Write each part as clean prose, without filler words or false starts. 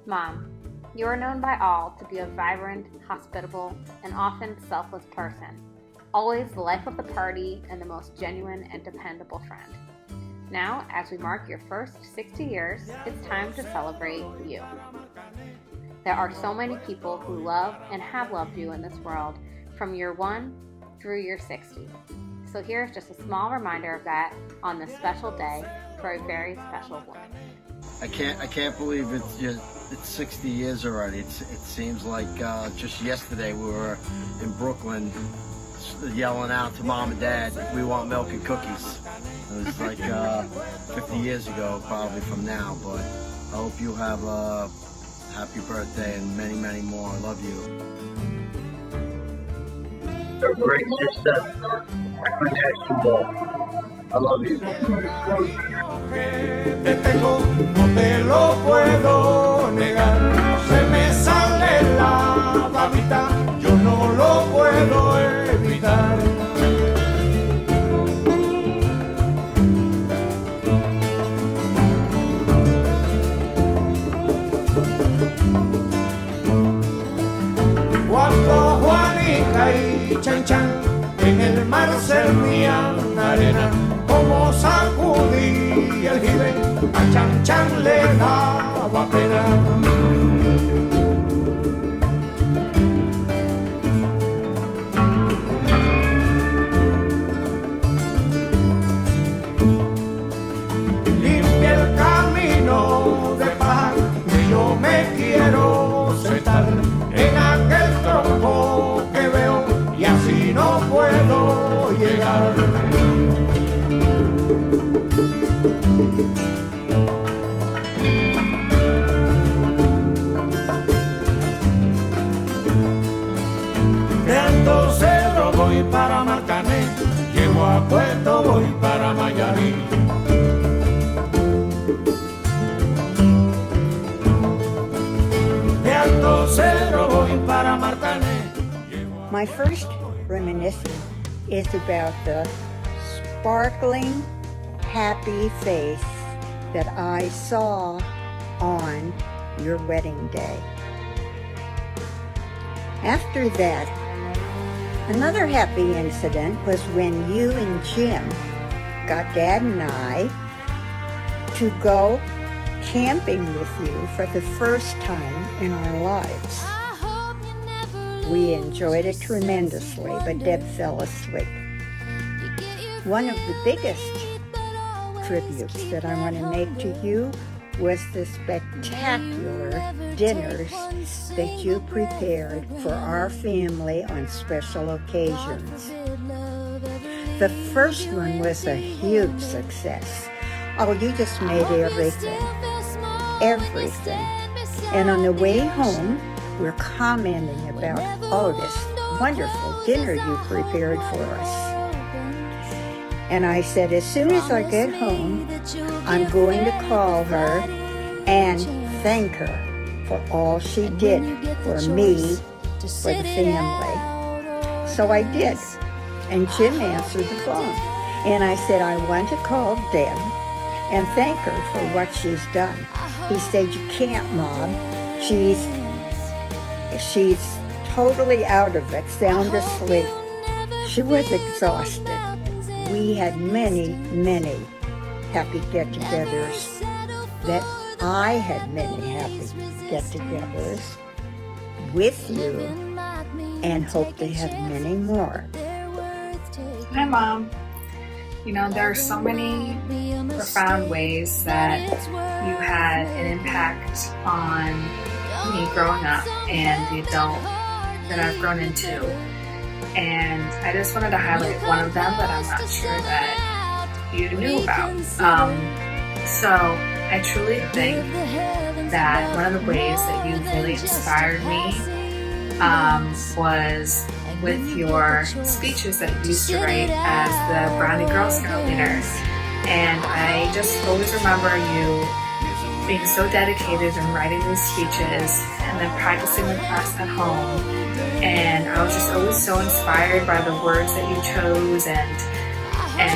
Mom, you are known by all to be a vibrant, hospitable, and often selfless person, always the life of the party and the most genuine and dependable friend. Now, as we mark your first 60 years, it's time to celebrate you. There are so many people who love and have loved you in this world from year 1 through year 60. So here's just a small reminder of that on this special day for a very special woman. I can't believe it's 60 years already. It seems like just yesterday we were in Brooklyn yelling out to Mom and Dad, we want milk and cookies. It was like 50 years ago probably from now, but I hope you have a happy birthday and many, many more. I love you. You're a great sister. I couldn't ask you more. I love you. Te tengo, no te lo puedo negar. Se me sale la babita, yo no lo puedo evitar. Cuando Juanica y Chan Chan en el mar servían arena, como sacudí el jibe, a Chan Chan le daba pena. Limpia el camino de paz, que yo me quiero sentar en aquel tronco que veo y así no puedo llegar. De Alto Cerro voy para Marcané, llego a Puerto, voy para Mayarí. De Alto Cerro voy para Marcané. My first reminiscence is about the sparkling, happy face that I saw on your wedding day. After that, another happy incident was when you and Jim got Dad and I to go camping with you for the first time in our lives. We enjoyed it tremendously, but Deb fell asleep. One of the biggest tributes that I want to make to you was the spectacular dinners that you prepared for our family on special occasions. The first one was a huge success. Oh, you just made everything. Everything. And on the way home, we're commenting about, oh, this wonderful dinner you prepared for us. And I said, as soon as I get home, I'm going to call her and thank her for all she did for me, for the family. So I did. And Jim answered the phone. And I said, I want to call Deb and thank her for what she's done. He said, you can't, Mom. She's totally out of it, sound asleep. She was exhausted. We had many, many happy get-togethers. That I had many happy get-togethers with you and hope to have many more. Hi, Mom. You know, there are so many profound ways that you had an impact on me growing up and the adult that I've grown into. And I just wanted to highlight one of them that I'm not sure that you knew about. So I truly think that one of the ways that you really inspired me was with your speeches that you used to write as the Brownie Girl Scout leader. And I just always remember you being so dedicated in writing these speeches and then practicing the class at home. And I was just always so inspired by the words that you chose and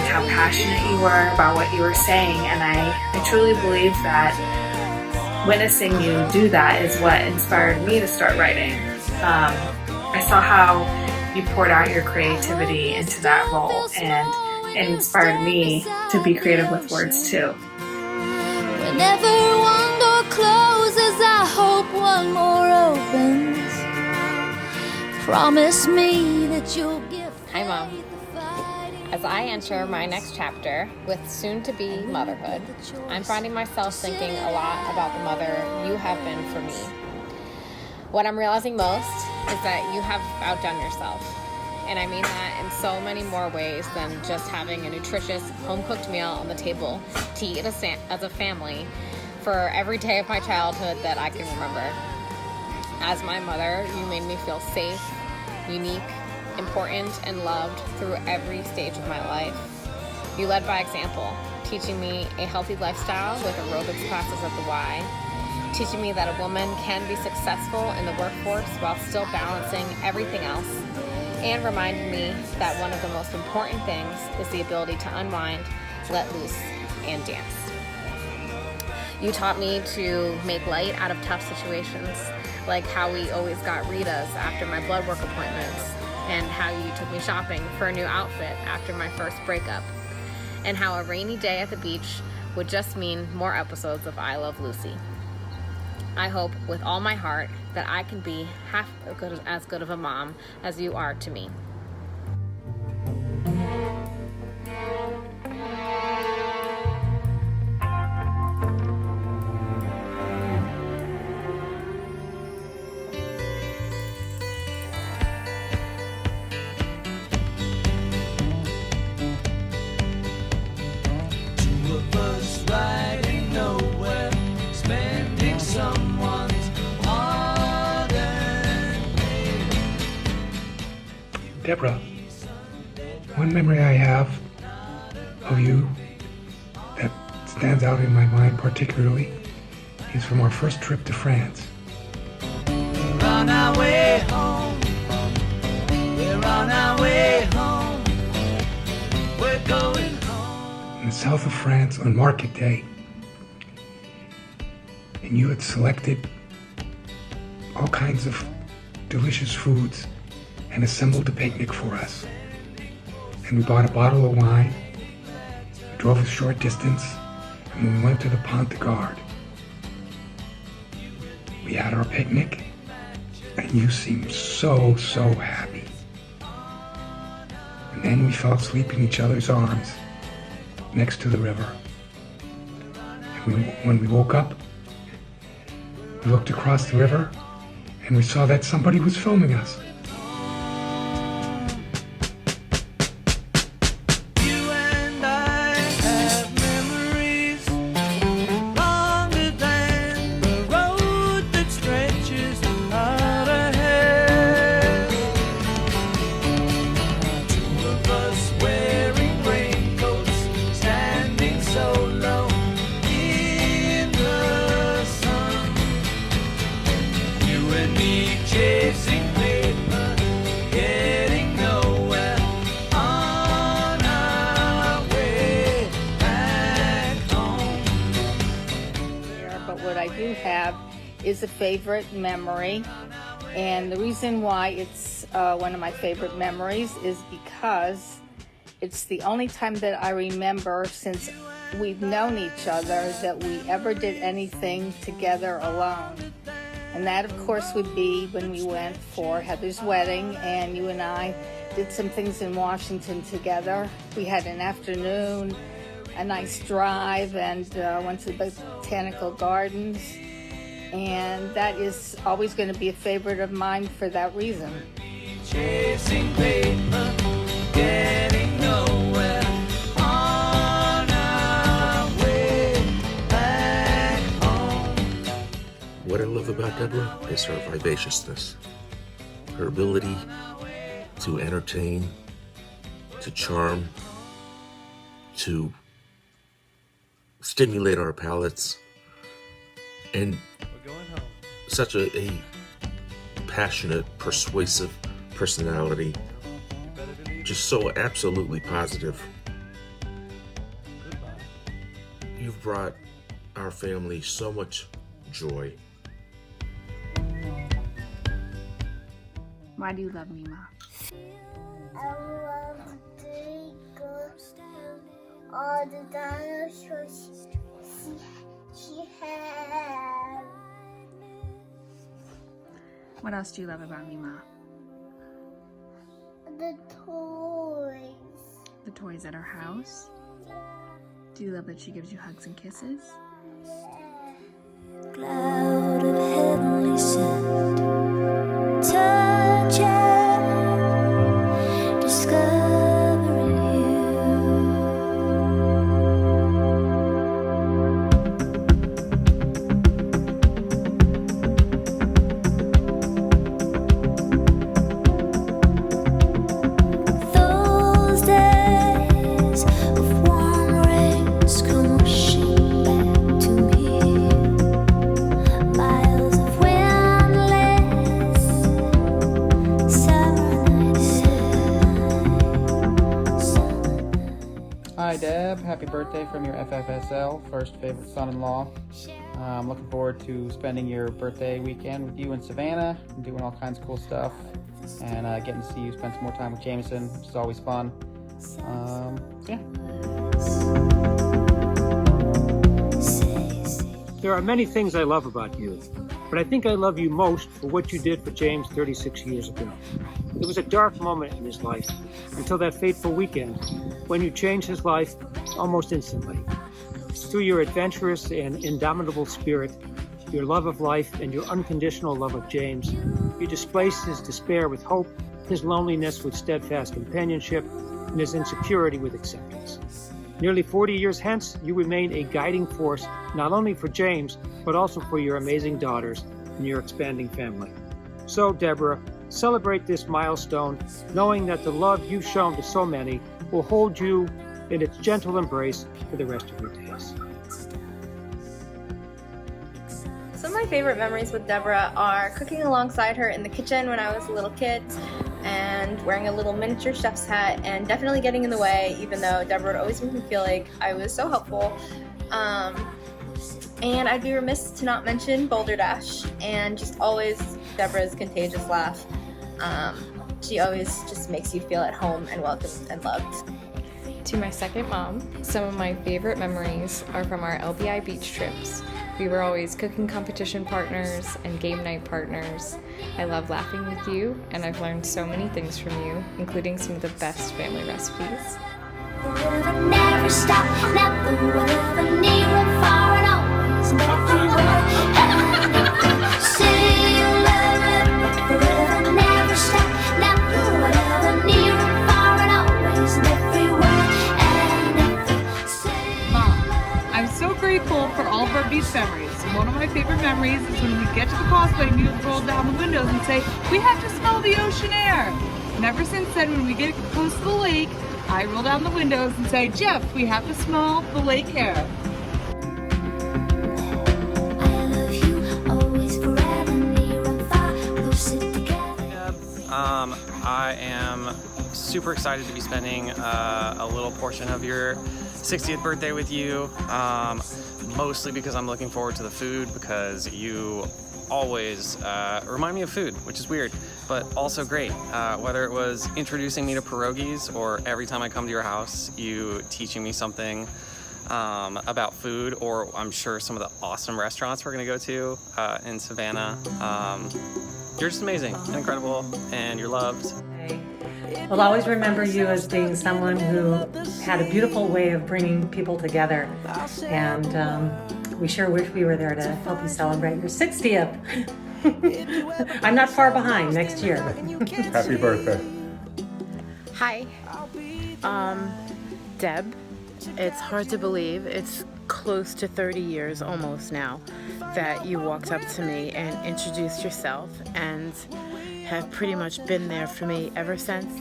how passionate you were about what you were saying. And I truly believe that witnessing you do that is what inspired me to start writing. I saw how you poured out your creativity into that role, and it inspired me to be creative with words too. Whenever one door closes, I hope one more opens. Promise me that you'll give. Hi, Mom. As I enter my next chapter with soon-to-be motherhood, I'm finding myself thinking a lot about the mother you have been for me. What I'm realizing most is that you have outdone yourself. And I mean that in so many more ways than just having a nutritious, home-cooked meal on the table to eat as a family for every day of my childhood that I can remember. As my mother, you made me feel safe, unique, important, and loved through every stage of my life. You led by example, teaching me a healthy lifestyle with aerobics classes at the Y, teaching me that a woman can be successful in the workforce while still balancing everything else, and reminding me that one of the most important things is the ability to unwind, let loose, and dance. You taught me to make light out of tough situations, like how we always got Ritas after my blood work appointments, and how you took me shopping for a new outfit after my first breakup, and how a rainy day at the beach would just mean more episodes of I Love Lucy. I hope with all my heart that I can be half as good of a mom as you are to me. Deborah, one memory I have of you that stands out in my mind particularly is from our first trip to France. We're on our way home. We're on our way home. We're going home. In the south of France on Market Day, and you had selected all kinds of delicious foods and assembled a picnic for us. And we bought a bottle of wine, we drove a short distance, and we went to the Pont de Garde. We had our picnic, and you seemed so happy. And then we fell asleep in each other's arms next to the river. And when we woke up, we looked across the river, and we saw that somebody was filming us. Is a favorite memory, and the reason why it's one of my favorite memories is because it's the only time that I remember since we've known each other that we ever did anything together alone. And that of course would be when we went for Heather's wedding and you and I did some things in Washington together. We had an afternoon, a nice drive, and went to the Botanical Gardens. And that is always going to be a favorite of mine for that reason. Chasing paper, getting nowhere, on our way back home. What I love about Deborah is her vivaciousness, her ability to entertain, to charm, to stimulate our palates, and such a passionate, persuasive personality, just so absolutely positive. You've brought our family so much joy. Why do you love me, Ma? I love to go all the dinosaurs she had. What else do you love about me, Ma? The toys. The toys at our house? Do you love that she gives you hugs and kisses? Cloud of heavenly scent, touch and discovering those days of warm rains come rushing back to me. Miles of windless summer nights. Hi Deb, happy birthday from your FFSL, first favorite son-in-law. I'm looking forward to spending your birthday weekend with you in Savannah and doing all kinds of cool stuff and getting to see you spend some more time with Jameson, which is always fun. Yeah. There are many things I love about you, but I think I love you most for what you did for James 36 years ago. It was a dark moment in his life until that fateful weekend when you changed his life almost instantly. Through your adventurous and indomitable spirit, your love of life, and your unconditional love of James, you displaced his despair with hope, his loneliness with steadfast companionship, and his insecurity with acceptance. Nearly 40 years hence, you remain a guiding force not only for James, but also for your amazing daughters and your expanding family. So, Deborah, celebrate this milestone, knowing that the love you've shown to so many will hold you in its gentle embrace for the rest of your days. Some of my favorite memories with Deborah are cooking alongside her in the kitchen when I was a little kid, and wearing a little miniature chef's hat, and definitely getting in the way, even though Deborah would always make me feel like I was so helpful. And I'd be remiss to not mention Boulder Dash, and just always Deborah's contagious laugh. She always just makes you feel at home and welcome and loved. To my second mom, some of my favorite memories are from our LBI beach trips. We were always cooking competition partners and game night partners. I love laughing with you, and I've learned so many things from you, including some of the best family recipes. Never stop, never, whatever, near or far, and always, everywhere. Say you love it, forever, never stop, never, whatever, near or far, and always, everywhere. Mom, I'm so grateful for all of our beach memories. One of my favorite memories is when we get to the causeway and you roll down the windows and say, "We have to smell the ocean air." And ever since then, when we get close to the lake, I roll down the windows and say, "Jeff, we have to smell the lake air." I am super excited to be spending a little portion of your 60th birthday with you, mostly because I'm looking forward to the food, because you always remind me of food, which is weird, but also great. Whether it was introducing me to pierogies, or every time I come to your house, you teaching me something about food, or I'm sure some of the awesome restaurants we're gonna go to in Savannah. You're just amazing and incredible, and you're loved. We'll always remember you as being someone who had a beautiful way of bringing people together, and we sure wish we were there to help you celebrate your 60th. I'm not far behind next year. Happy birthday. Hi, Deb. It's hard to believe, it's close to 30 years almost now that you walked up to me and introduced yourself, and have pretty much been there for me ever since.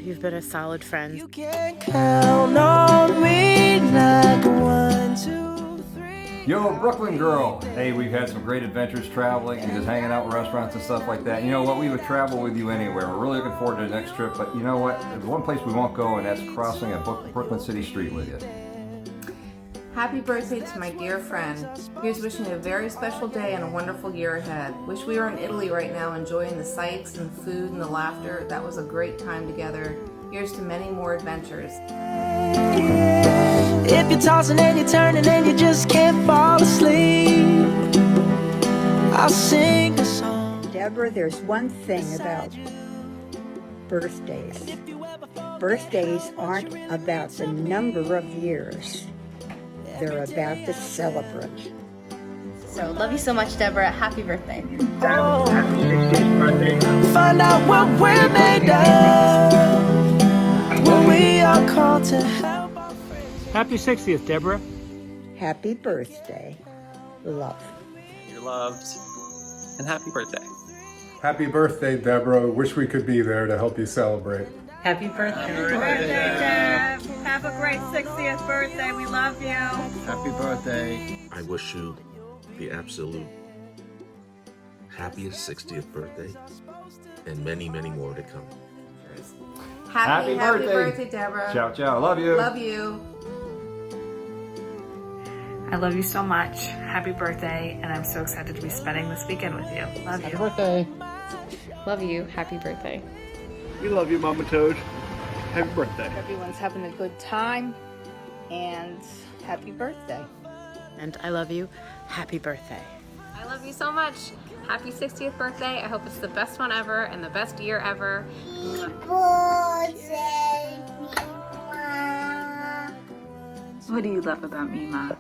You've been a solid friend. You can count on me like 1, 2, 3. Yo, Brooklyn girl. Hey, we've had some great adventures traveling and just hanging out in restaurants and stuff like that. You know what? We would travel with you anywhere. We're really looking forward to the next trip, but you know what? There's one place we won't go, and that's crossing a Brooklyn City street with you. Happy birthday to my dear friend. Here's wishing you a very special day and a wonderful year ahead. Wish we were in Italy right now enjoying the sights and the food and the laughter. That was a great time together. Here's to many more adventures. If you're tossing and you're turning and you just can't fall asleep, I'll sing a song. Deborah, there's one thing about birthdays. Birthdays aren't about the number of years. They're about the celebrant. So, love you so much, Deborah. Happy birthday. Happy 60th birthday. Find out what we're made of when we are called to help. Happy 60th, Deborah. Happy birthday, love. You're loved. And happy birthday. Happy birthday, Deborah. Wish we could be there to help you celebrate. Happy birthday. Happy birthday, Deb. Have a great 60th birthday. We love you. Happy birthday. I wish you the absolute happiest 60th birthday and many, many more to come. Happy birthday, Deborah. Ciao, ciao. Love you. Love you. I love you so much. Happy birthday, and I'm so excited to be spending this weekend with you. Love you. Happy birthday. Love you. Happy birthday. We love you, Mama Toad. Happy birthday. Everyone's having a good time, and happy birthday. And I love you. Happy birthday. I love you so much. Happy 60th birthday. I hope it's the best one ever and the best year ever. What do you love about me, Ma?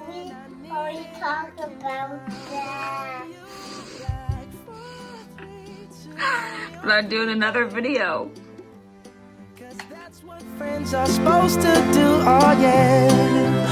We already talked about that. But I'm doing another video. Friends are supposed to do, oh yeah.